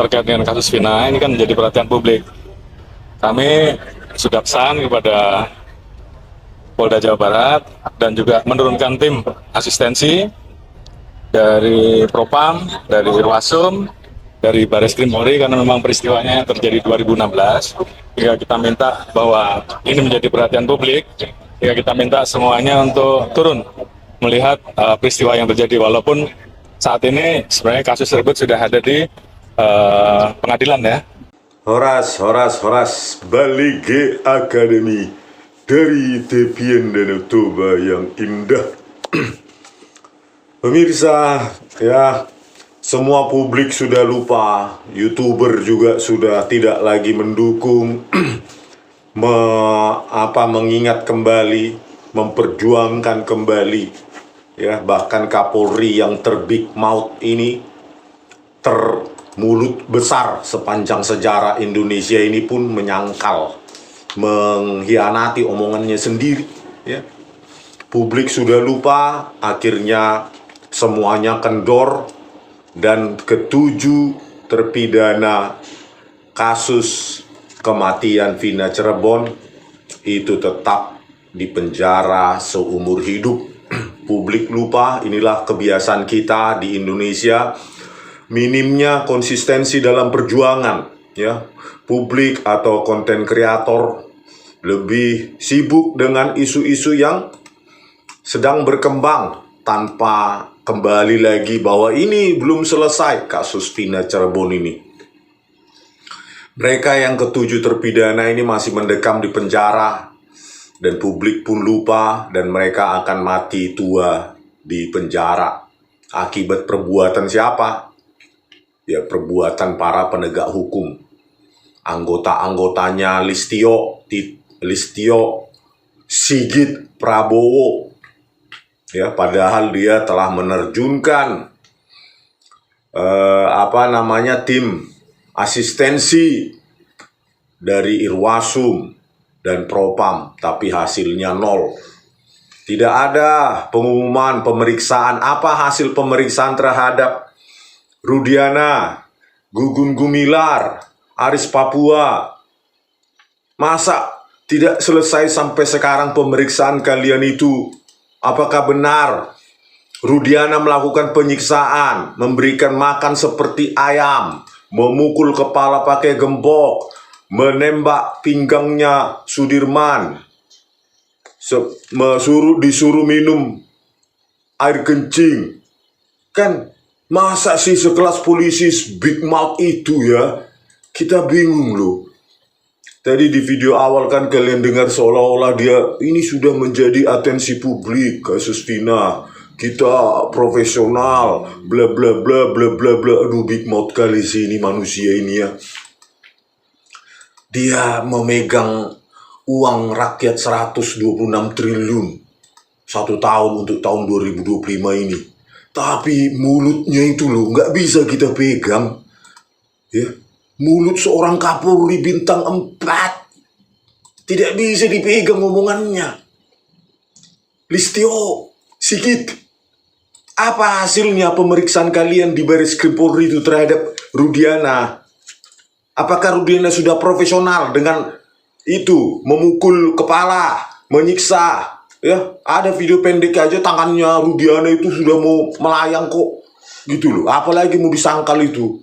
terkait dengan kasus Vina ini kan menjadi perhatian publik. Kami sudah pesan kepada Polda Jawa Barat dan juga menurunkan tim asistensi dari Propam, dari Irwasum, dari Baris Krim Polri karena memang peristiwanya terjadi 2016. Jika kita minta bahwa ini menjadi perhatian publik, jika kita minta semuanya untuk turun melihat peristiwa yang terjadi, walaupun saat ini sebenarnya kasus tersebut sudah ada di pengadilan ya. Horas, Balige Academy dari tepian Danau Toba yang indah. Pemirsa, ya, semua publik sudah lupa, YouTuber juga sudah tidak lagi mendukung, mengingat kembali, memperjuangkan kembali, ya, bahkan Kapolri yang terbig mouth ini, mulut besar sepanjang sejarah Indonesia ini pun menyangkal, mengkhianati omongannya sendiri, ya. Publik sudah lupa, akhirnya semuanya kendor, dan ketujuh terpidana kasus kematian Vina Cirebon itu tetap dipenjara seumur hidup. Publik lupa, inilah kebiasaan kita di Indonesia. Minimnya konsistensi dalam perjuangan, ya. Publik atau konten kreator lebih sibuk dengan isu-isu yang sedang berkembang tanpa kembali lagi bahwa ini belum selesai kasus Vina Cirebon ini. Mereka yang ketujuh terpidana ini masih mendekam di penjara, dan publik pun lupa, dan mereka akan mati tua di penjara. Akibat perbuatan siapa? Ya, perbuatan para penegak hukum. Anggota-anggotanya Listio Sigit Prabowo. Ya, padahal dia telah menerjunkan tim asistensi dari Irwasum dan Propam, tapi hasilnya nol. Tidak ada pengumuman pemeriksaan. Apa hasil pemeriksaan terhadap Rudiana, Gugun Gumilar, Aris Papua? Masa tidak selesai sampai sekarang pemeriksaan kalian itu? Apakah benar Rudiana melakukan penyiksaan, memberikan makan seperti ayam, memukul kepala pakai gembok, menembak pinggangnya Sudirman, disuruh minum air kencing? Kan masa sih sekelas polisi big mouth itu, ya? Kita bingung loh. Tadi di video awal kan kalian dengar seolah-olah dia ini sudah menjadi atensi publik, kasus Vina. Kita profesional, bla bla bla bla bla bla. Aduh, big mouth kali sih ini manusia ini, ya. Dia memegang uang rakyat 126 triliun 1 tahun untuk tahun 2025 ini. Tapi mulutnya itu loh, nggak bisa kita pegang, ya. Mulut seorang Kapolri bintang 4 tidak bisa dipegang omongannya. Listio Sigit, apa hasilnya pemeriksaan kalian di Baris Krim Polri itu terhadap Rudiana? Apakah Rudiana sudah profesional dengan itu, memukul kepala, menyiksa? Ya, ada video pendek aja tangannya Rudiana itu sudah mau melayang kok, gitu loh. Apalagi mau disangkal itu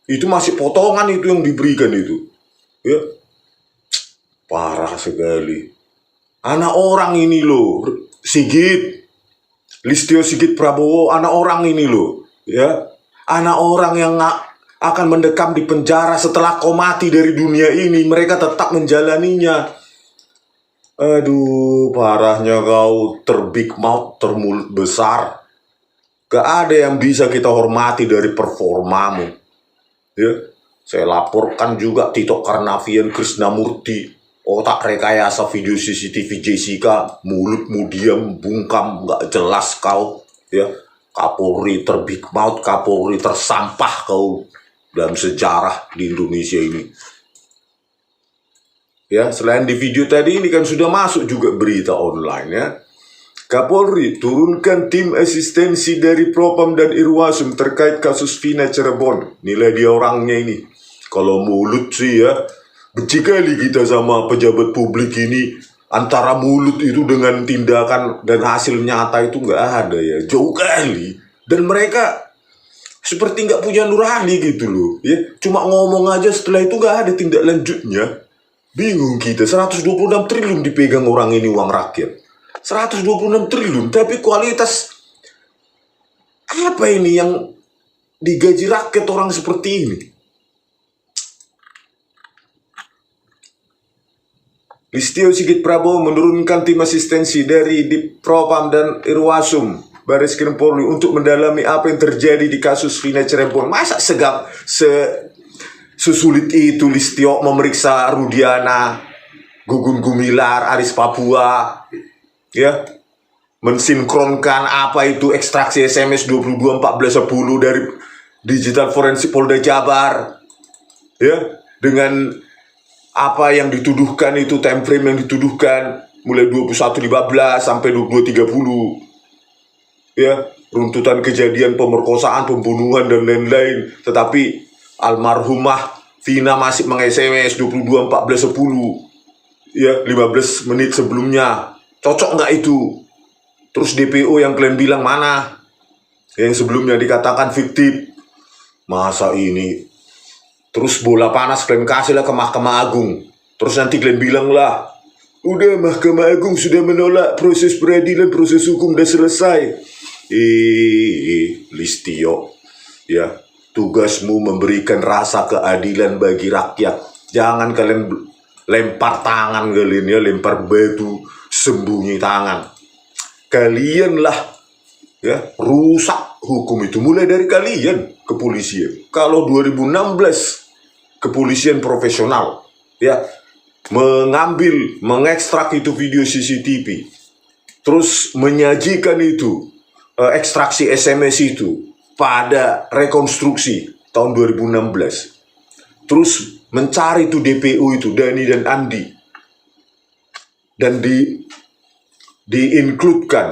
masih potongan itu yang diberikan itu, ya. Parah sekali. Anak orang ini loh, Listio Sigit Prabowo, anak orang ini loh, ya. Anak orang yang akan mendekam di penjara setelah kau mati dari dunia ini, mereka tetap menjalaninya. Aduh, parahnya kau, terbig mouth, termulut besar. Gak ada yang bisa kita hormati dari performamu, ya. Saya laporkan juga Tito Karnavian Krisnamurti, otak rekayasa video CCTV Jessica, mulutmu diam, bungkam, gak jelas kau, ya. Kapolri terbig mouth, Kapolri tersampah kau dalam sejarah di Indonesia ini. Ya, selain di video tadi ini kan sudah masuk juga berita online, ya. Kapolri turunkan tim asistensi dari Propam dan Irwasum terkait kasus Vina Cirebon. Nilai dia orangnya ini. Kalau mulut sih ya, benci kali kita sama pejabat publik ini. Antara mulut itu dengan tindakan dan hasil nyata itu nggak ada ya. Jauh kali. Dan mereka seperti nggak punya nurani gitu loh. Ya, cuma ngomong aja, setelah itu nggak ada tindak lanjutnya. Bingung kita, 126 triliun dipegang orang ini, uang rakyat. 126 triliun, tapi kualitas apa ini yang digaji rakyat orang seperti ini? Listio Sigit Prabowo menurunkan tim asistensi dari Dipropam dan Irwasum Bareskrim Polri untuk mendalami apa yang terjadi di kasus Vina Cirebon. Masa sesulit itu Listio memeriksa Rudiana, Gugun Gumilar, Aris Papua, ya, mensinkronkan apa itu ekstraksi SMS 221410 dari digital forensik Polda Jabar, ya, dengan apa yang dituduhkan itu, time frame yang dituduhkan mulai 21.15 sampai 22.30, ya, runtutan kejadian pemerkosaan, pembunuhan dan lain-lain. Tetapi almarhumah Vina masih meng-SMS 22.1410, ya, 15 menit sebelumnya. Cocok nggak itu? Terus DPO yang kalian bilang mana? Yang sebelumnya dikatakan fiktif. Masa ini? Terus bola panas kalian kasihlah ke Mahkamah Agung. Terus nanti kalian bilang lah, udah Mahkamah Agung sudah menolak, proses peradilan, proses hukum udah selesai. Listio, ya, tugasmu memberikan rasa keadilan bagi rakyat. Jangan kalian lempar tangan kalian ya, lempar batu, sembunyi tangan. Kalianlah ya rusak hukum itu, mulai dari kalian kepolisian. Kalau 2016 kepolisian profesional ya mengekstrak itu video CCTV, terus menyajikan itu ekstraksi SMS itu pada rekonstruksi tahun 2016, terus mencari itu DPO itu Dani dan Andi, dan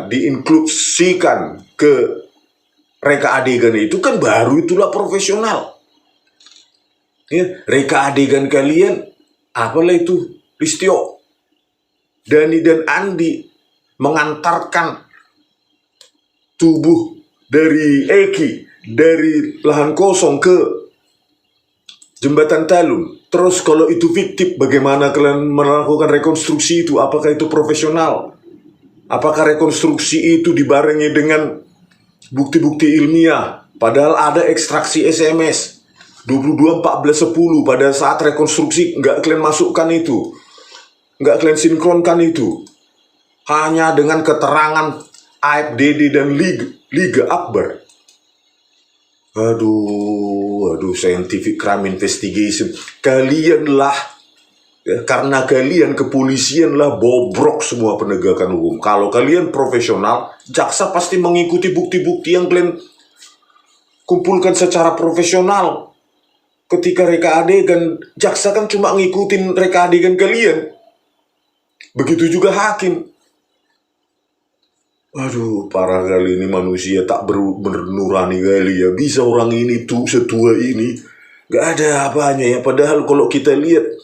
diinklusikan ke reka adegan itu, kan baru itulah profesional. Ya, reka adegan kalian apalah itu Listio, Dani dan Andi mengantarkan tubuh dari Eki dari lahan kosong ke Jembatan Talun. Terus kalau itu fiktif, bagaimana kalian melakukan rekonstruksi itu? Apakah itu profesional? Apakah rekonstruksi itu dibarengi dengan bukti-bukti ilmiah? Padahal ada ekstraksi SMS 22.1410 pada saat rekonstruksi, nggak kalian masukkan itu, nggak kalian sinkronkan itu. Hanya dengan keterangan Aib Dede dan Liga Akbar. Aduh, scientific crime investigation. Kalianlah, ya, karena kalian kepolisian lah bobrok semua penegakan hukum. Kalau kalian profesional, jaksa pasti mengikuti bukti-bukti yang kalian kumpulkan secara profesional. Ketika reka adegan, jaksa kan cuma ngikutin reka adegan kalian. Begitu juga hakim. Aduh, parah kali ini manusia tak bernurani kali ya. Bisa orang ini tuh setua ini gak ada apanya ya. Padahal kalau kita lihat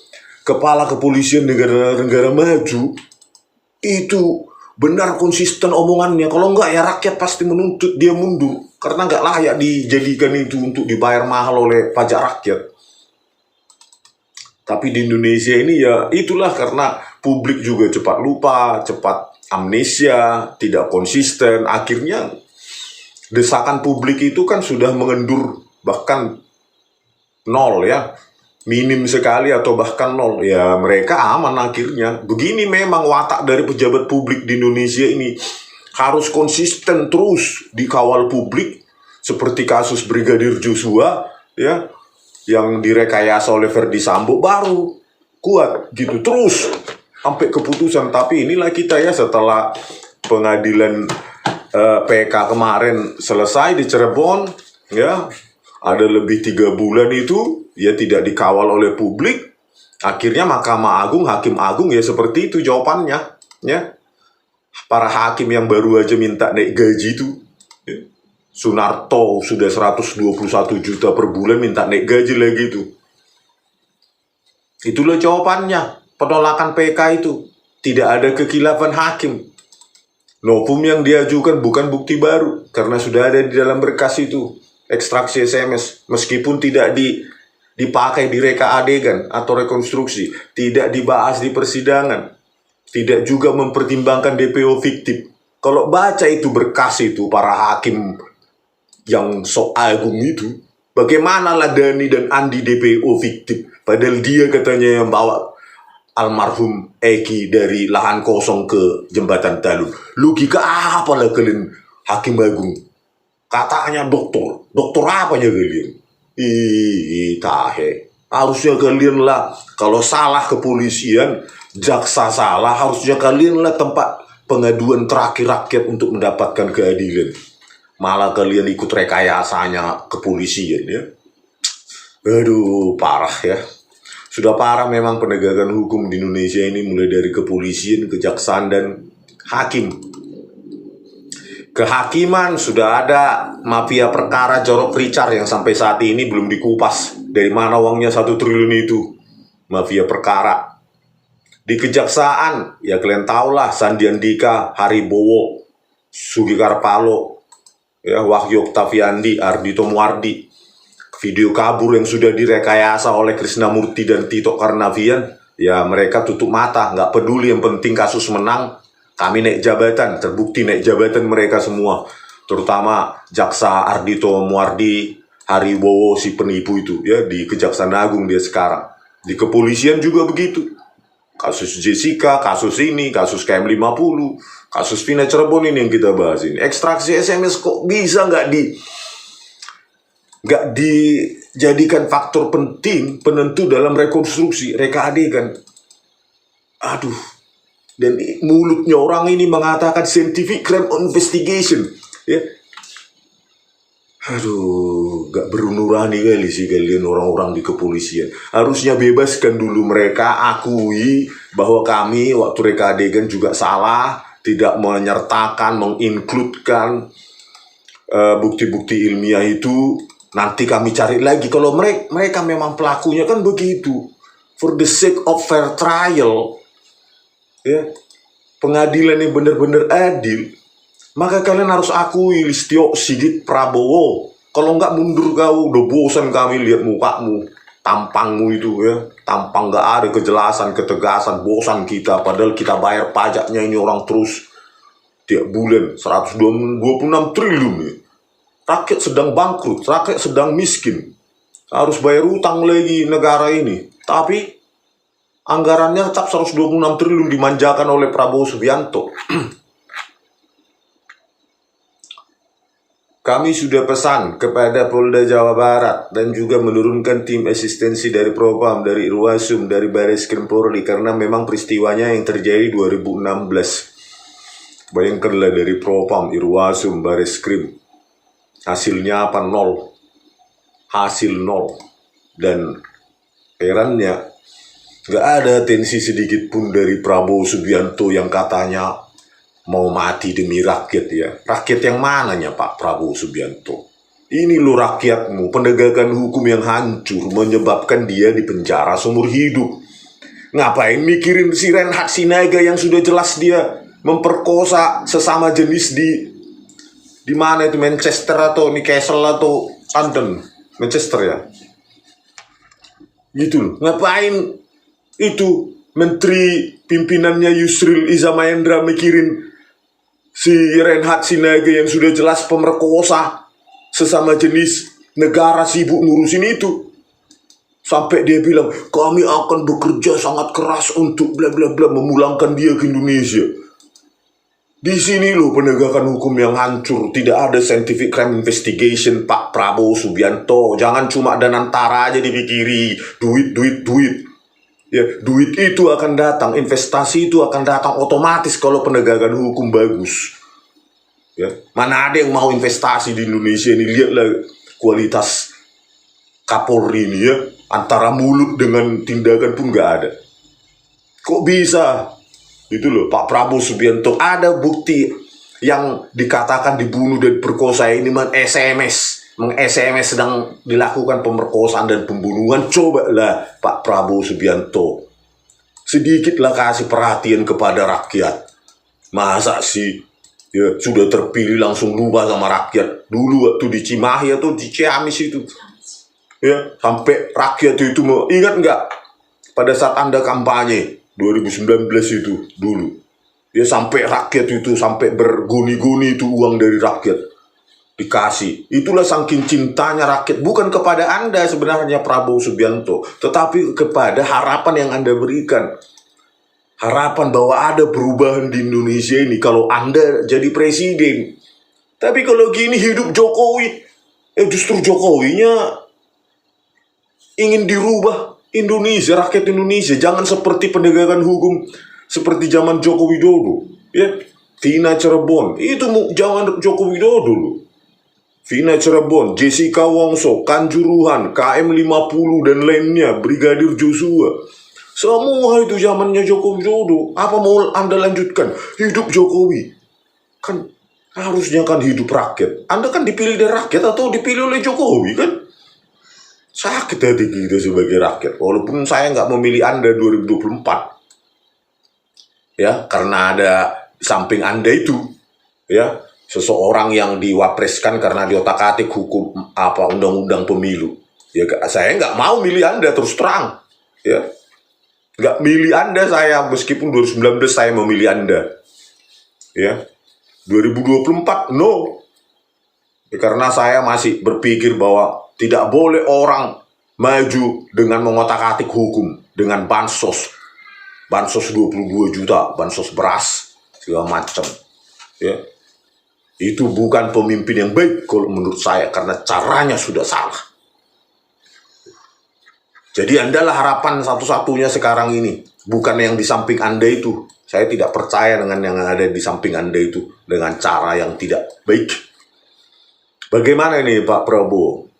kepala kepolisian negara-negara maju itu benar konsisten omongannya. Kalau enggak ya rakyat pasti menuntut dia mundur, karena gak layak dijadikan itu untuk dibayar mahal oleh pajak rakyat. Tapi di Indonesia ini ya itulah, karena publik juga cepat lupa, cepat amnesia, tidak konsisten. Akhirnya desakan publik itu kan sudah mengendur bahkan nol ya, minim sekali atau bahkan nol. Ya mereka aman akhirnya. Begini memang watak dari pejabat publik di Indonesia ini, harus konsisten terus dikawal publik. Seperti kasus Brigadir Joshua ya, yang direkayasa oleh Verdi Sambo, baru kuat gitu terus sampai keputusan. Tapi inilah kita ya, setelah pengadilan PK kemarin selesai di Cirebon ya, ada lebih 3 bulan itu ya tidak dikawal oleh publik. Akhirnya Mahkamah Agung, Hakim Agung ya seperti itu jawabannya ya. para hakim yang baru aja minta naik gaji itu. Ya. Sunarto sudah 121 juta per bulan, minta naik gaji lagi itu. Itulah jawabannya, penolakan PK itu. Tidak ada kekhilafan hakim. Novum yang diajukan bukan bukti baru, karena sudah ada di dalam berkas itu, ekstraksi SMS. Meskipun tidak dipakai di reka adegan atau rekonstruksi, tidak dibahas di persidangan, tidak juga mempertimbangkan DPO fiktif. Kalau baca itu berkas itu, para hakim yang sok agung itu, bagaimana lah Dhani dan Andi DPO fiktif, padahal dia katanya yang bawa almarhum Eki dari lahan kosong ke jembatan Talun. Logika apa lah kalian hakim agung? Katanya dokter apanya kalian? Tahe. Harusnya kalian lah, kalau salah kepolisian, jaksa salah, harusnya kalian lah tempat pengaduan terakhir rakyat untuk mendapatkan keadilan. Malah kalian ikut rekayasanya kepolisian ya. Aduh, parah ya. Sudah parah memang penegakan hukum di Indonesia ini, mulai dari kepolisian, kejaksaan, dan hakim. Kehakiman sudah ada mafia perkara Jorok Richard yang sampai saat ini belum dikupas. Dari mana uangnya 1 triliun itu? Mafia perkara. Di kejaksaan, ya kalian tahulah, Sandi Andika, Haribowo, Sugi Karpalo, ya, Wahyu Oktaviandi, Ardhito Muardi. Video kabur yang sudah direkayasa oleh Krisnamurti dan Tito Karnavian, ya mereka tutup mata, nggak peduli, yang penting kasus menang. Kami naik jabatan, terbukti naik jabatan mereka semua. Terutama Jaksa Ardhito Muardi, Haribowo, si penipu itu ya, di Kejaksaan Agung dia sekarang. Di kepolisian juga begitu. Kasus Jessica, kasus ini, kasus KM50, kasus Vina Cirebon ini yang kita bahas ini. Ekstraksi SMS kok bisa nggak dijadikan faktor penting penentu dalam rekonstruksi, reka adegan. Aduh. Dan mulutnya orang ini mengatakan scientific crime investigation, ya. Aduh, gak berunurani kali sih kalian orang-orang di kepolisian. Harusnya bebaskan dulu mereka, akui bahwa kami waktu reka adegan juga salah, tidak menyertakan, menginkludkan bukti-bukti ilmiah itu. Nanti kami cari lagi. Kalau mereka memang pelakunya kan begitu, for the sake of fair trial, ya, pengadilan yang benar-benar adil, maka kalian harus akui Listio Sigit Prabowo. Kalau nggak mundur kau, udah bosan kami lihat mukamu, tampangmu itu ya, tampang nggak ada kejelasan, ketegasan, bosan kita. Padahal kita bayar pajaknya ini orang terus tiap bulan 126 triliun ya. Rakyat sedang bangkrut, rakyat sedang miskin, harus bayar utang lagi negara ini. Tapi anggarannya tetap 126 triliun dimanjakan oleh Prabowo Subianto. Kami sudah pesan kepada Polda Jawa Barat dan juga menurunkan tim asistensi dari Propam, dari Irwasum, dari Barreskrim Polri, karena memang peristiwanya yang terjadi 2016. Bayangkanlah, dari Propam, Irwasum, Barreskrim, hasilnya apa? Nol. Hasil nol. Dan herannya, gak ada tensi sedikit pun dari Prabowo Subianto yang katanya mau mati demi rakyat ya. Rakyat yang mananya Pak Prabowo Subianto? Ini loh rakyatmu, penegakan hukum yang hancur menyebabkan dia dipenjara seumur hidup. Ngapain mikirin si Reinhard Sinaga yang sudah jelas dia memperkosa sesama jenis di mana itu, Manchester atau Newcastle atau London? Manchester ya. Gitu loh. Ngapain itu menteri pimpinannya Yusril Iza Mahendra mikirin si Reinhard Sinaga yang sudah jelas pemerkosa sesama jenis, negara sibuk ngurusin itu. Sampai dia bilang, kami akan bekerja sangat keras untuk bla bla bla memulangkan dia ke Indonesia. Di sini loh penegakan hukum yang hancur. Tidak ada scientific crime investigation, Pak Prabowo Subianto. Jangan cuma dan antara aja dipikiri duit. Ya, duit itu akan datang, investasi itu akan datang otomatis kalau penegakan hukum bagus. Ya, mana ada yang mau investasi di Indonesia ini? Lihatlah kualitas Kapolri ini ya, antara mulut dengan tindakan pun gak ada. Kok bisa Itu loh, Pak Prabowo Subianto. Ada bukti yang dikatakan dibunuh dan perkosa ini meng-SMS sedang dilakukan pemerkosaan dan pembunuhan. Cobalah Pak Prabowo Subianto, sedikitlah kasih perhatian kepada rakyat. Masa sih ya sudah terpilih langsung lupa sama rakyat? Dulu waktu di Cimahi atau di Ciamis itu, ya sampai rakyat itu ingat nggak pada saat Anda kampanye 2019 itu dulu, ya sampai rakyat itu sampai berguni-guni itu uang dari rakyat dikasih. Itulah saking cintanya rakyat, bukan kepada Anda sebenarnya Prabowo Subianto, tetapi kepada harapan yang Anda berikan. Harapan bahwa ada perubahan di Indonesia ini kalau Anda jadi presiden. Tapi kalau gini hidup Jokowi, justru Jokowinya ingin dirubah Indonesia, rakyat Indonesia. Jangan seperti penegakan hukum seperti zaman Joko Widodo. Ya, Vina Cirebon, itu zaman Joko Widodo loh. Vina Cirebon, Jessica Wongso, Kanjuruhan, KM50 dan lainnya, Brigadir Joshua. Semua itu zamannya Joko Widodo. Apa mau Anda lanjutkan? Hidup Jokowi. Kan harusnya kan hidup rakyat. Anda kan dipilih dari rakyat atau dipilih oleh Jokowi kan? Sakit hati kita sebagai rakyat. Walaupun saya nggak memilih Anda 2024. Ya, karena ada di samping Anda itu, ya, seseorang yang diwapreskan karena diotak-atik hukum undang-undang pemilu. Ya, saya nggak mau milih Anda terus terang. Ya. Nggak milih Anda saya, meskipun 2019 saya memilih Anda. Ya. 2024, no. Ya, karena saya masih berpikir bahwa tidak boleh orang maju dengan mengotak-atik hukum, dengan bansos 22 juta, bansos beras, segala macam. Ya. Itu bukan pemimpin yang baik kalau menurut saya, karena caranya sudah salah. Jadi Anda lah harapan satu-satunya sekarang ini, bukan yang di samping Anda itu. Saya tidak percaya dengan yang ada di samping Anda itu, dengan cara yang tidak baik. Bagaimana ini Pak Prabowo?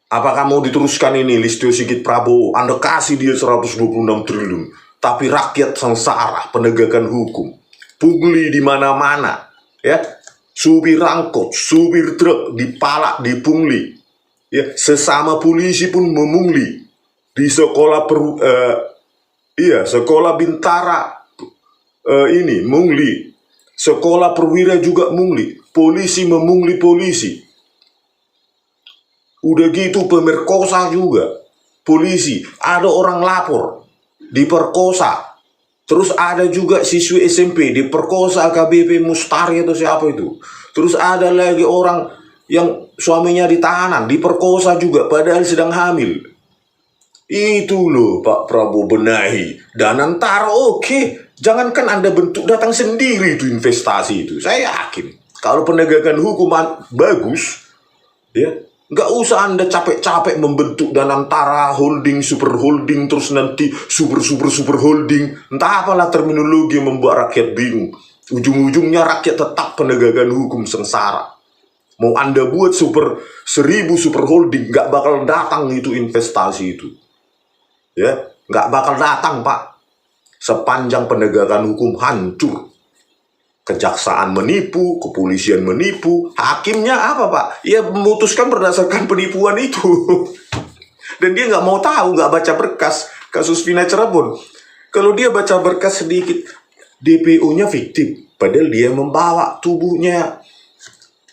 Apakah mau diteruskan ini Listio Sigit Prabowo? Anda kasih dia 126 triliun, tapi rakyat sengsara, penegakan hukum, pungli di mana-mana, ya, supir angkot, supir truk dipalak, dipungli, ya, sesama polisi pun memungli. Di sekolah sekolah Bintara ini mungli, sekolah perwira juga mungli, polisi memungli polisi. Udah gitu pemerkosa juga, polisi, ada orang lapor diperkosa. Terus ada juga siswi SMP diperkosa AKBP Mustari atau siapa itu. Terus ada lagi orang yang suaminya ditahanan diperkosa juga padahal sedang hamil. Itu loh Pak Prabowo, benahi. Dan antara oke, jangankan Anda bentuk, datang sendiri itu investasi itu. Saya yakin kalau penegakan hukum bagus, ya, nggak usah Anda capek-capek membentuk dan antara holding, super holding, terus nanti super holding. Entah apalah terminologi yang membuat rakyat bingung. Ujung-ujungnya rakyat tetap penegakan hukum sengsara. Mau Anda buat 1000 super holding, nggak bakal datang itu investasi itu. Ya, nggak bakal datang Pak. Sepanjang penegakan hukum hancur. Kejaksaan menipu, kepolisian menipu, hakimnya apa Pak? Ya memutuskan berdasarkan penipuan itu. Dan dia nggak mau tahu, nggak baca berkas kasus Vina Cirebon. Kalau dia baca berkas sedikit, DPO-nya fiktif, padahal dia membawa tubuhnya,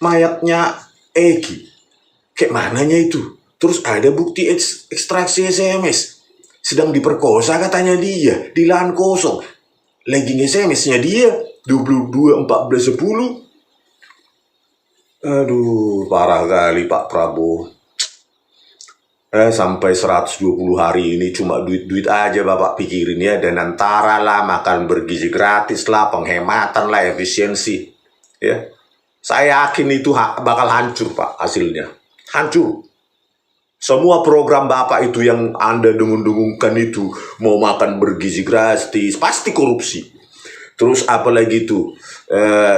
mayatnya Egi. Kayak mananya itu? Terus ada bukti ekstraksi SMS. Sedang diperkosa katanya dia di lahan kosong. Legging SMS-nya dia 22-14-10. Aduh, parah kali Pak Prabowo. Sampai 120 hari ini cuma duit-duit aja Bapak pikirin ya. Dan antara lah makan bergizi gratis lah, penghematan lah, efisiensi. Ya, saya yakin itu bakal hancur Pak hasilnya. Hancur. Semua program Bapak itu yang Anda dengung-dengungkan itu, mau makan bergizi gratis, pasti korupsi. Terus apalagi itu,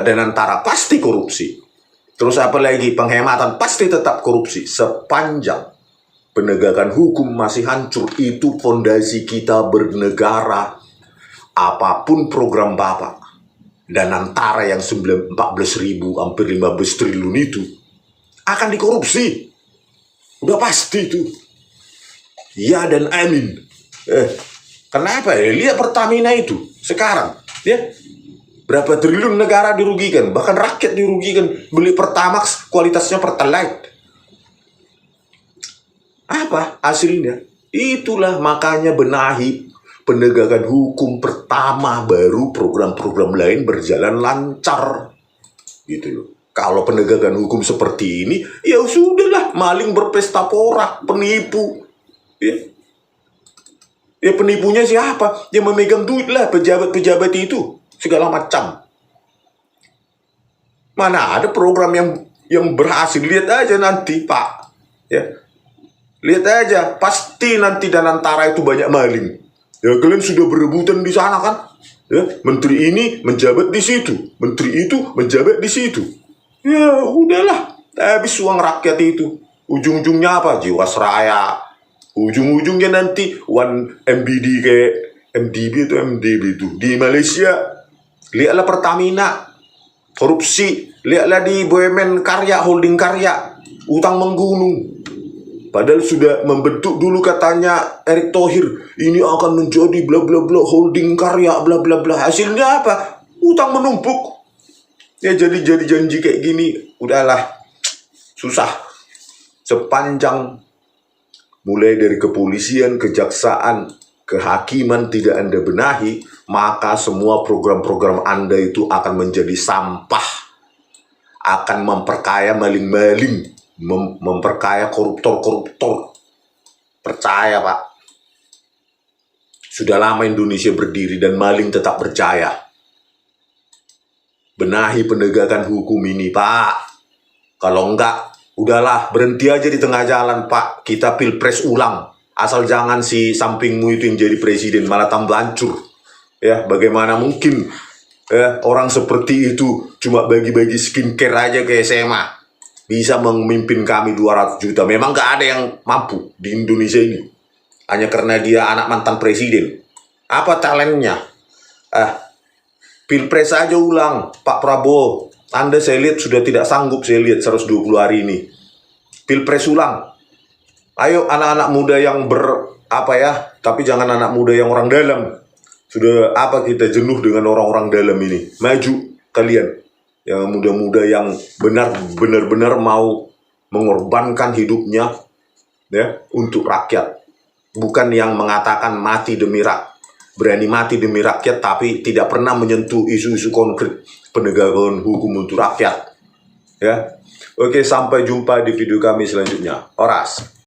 dan antara pasti korupsi. Terus apalagi penghematan, pasti tetap korupsi. Sepanjang penegakan hukum masih hancur, itu fondasi kita bernegara. apapun program Bapak dan antara yang 14.000 hampir 15 triliun itu akan dikorupsi. Udah pasti itu. Ya dan amin. Kenapa ya? Lihat Pertamina itu sekarang, ya berapa triliun negara dirugikan, bahkan rakyat dirugikan. Beli Pertamax kualitasnya Pertalite. Apa hasilnya? Itulah makanya benahi penegakan hukum pertama, baru program-program lain berjalan lancar. Gitu loh. Kalau penegakan hukum seperti ini, ya sudahlah, maling berpesta pora, penipu. Ya penipunya siapa? Yang memegang duit lah, pejabat-pejabat itu, segala macam. Mana ada program yang berhasil? Lihat aja nanti, Pak. Ya, lihat aja, pasti nanti dan antara itu banyak maling. Ya kalian sudah berebutan di sana kan? Ya, menteri ini menjabat di situ, menteri itu menjabat di situ. Ya udahlah, habis uang rakyat itu. Ujung-ujungnya apa? Jiwasraya. Ujung-ujungnya nanti 1 MBD kayak MDB atau MDB itu di Malaysia. Lihatlah Pertamina, korupsi. Lihatlah di BUMN Karya, holding Karya, utang menggunung. Padahal sudah membentuk dulu katanya Erick Thohir, ini akan menjadi bla bla bla holding Karya bla bla bla. Hasilnya apa? Utang menumpuk. Ya jadi janji kayak gini, udahlah, susah. Sepanjang mulai dari kepolisian, kejaksaan, kehakiman tidak Anda benahi, maka semua program-program Anda itu akan menjadi sampah, akan memperkaya maling-maling, memperkaya koruptor-koruptor. Percaya, Pak. Sudah lama Indonesia berdiri dan maling tetap berjaya. Benahi penegakan hukum ini, Pak. Kalau enggak, udahlah, berhenti aja di tengah jalan, Pak. Kita pilpres ulang. Asal jangan si sampingmu itu yang jadi presiden, malah tambah hancur. Ya, bagaimana mungkin orang seperti itu cuma bagi-bagi skincare aja ke SMA. Bisa memimpin kami 200 juta. Memang nggak ada yang mampu di Indonesia ini. Hanya karena dia anak mantan presiden. Apa talentnya? Pilpres aja ulang, Pak Prabowo. Anda saya lihat sudah tidak sanggup, saya lihat 120 hari ini. Pilpres ulang. Ayo anak-anak muda yang tapi jangan anak muda yang orang dalam. Sudah kita jenuh dengan orang-orang dalam ini. Maju kalian. Yang muda-muda yang benar-benar mau mengorbankan hidupnya ya untuk rakyat. Bukan yang mengatakan mati demi rakyat. Berani mati demi rakyat tapi tidak pernah menyentuh isu-isu konkret penegakan hukum untuk rakyat. Ya. Oke, sampai jumpa di video kami selanjutnya. Oras.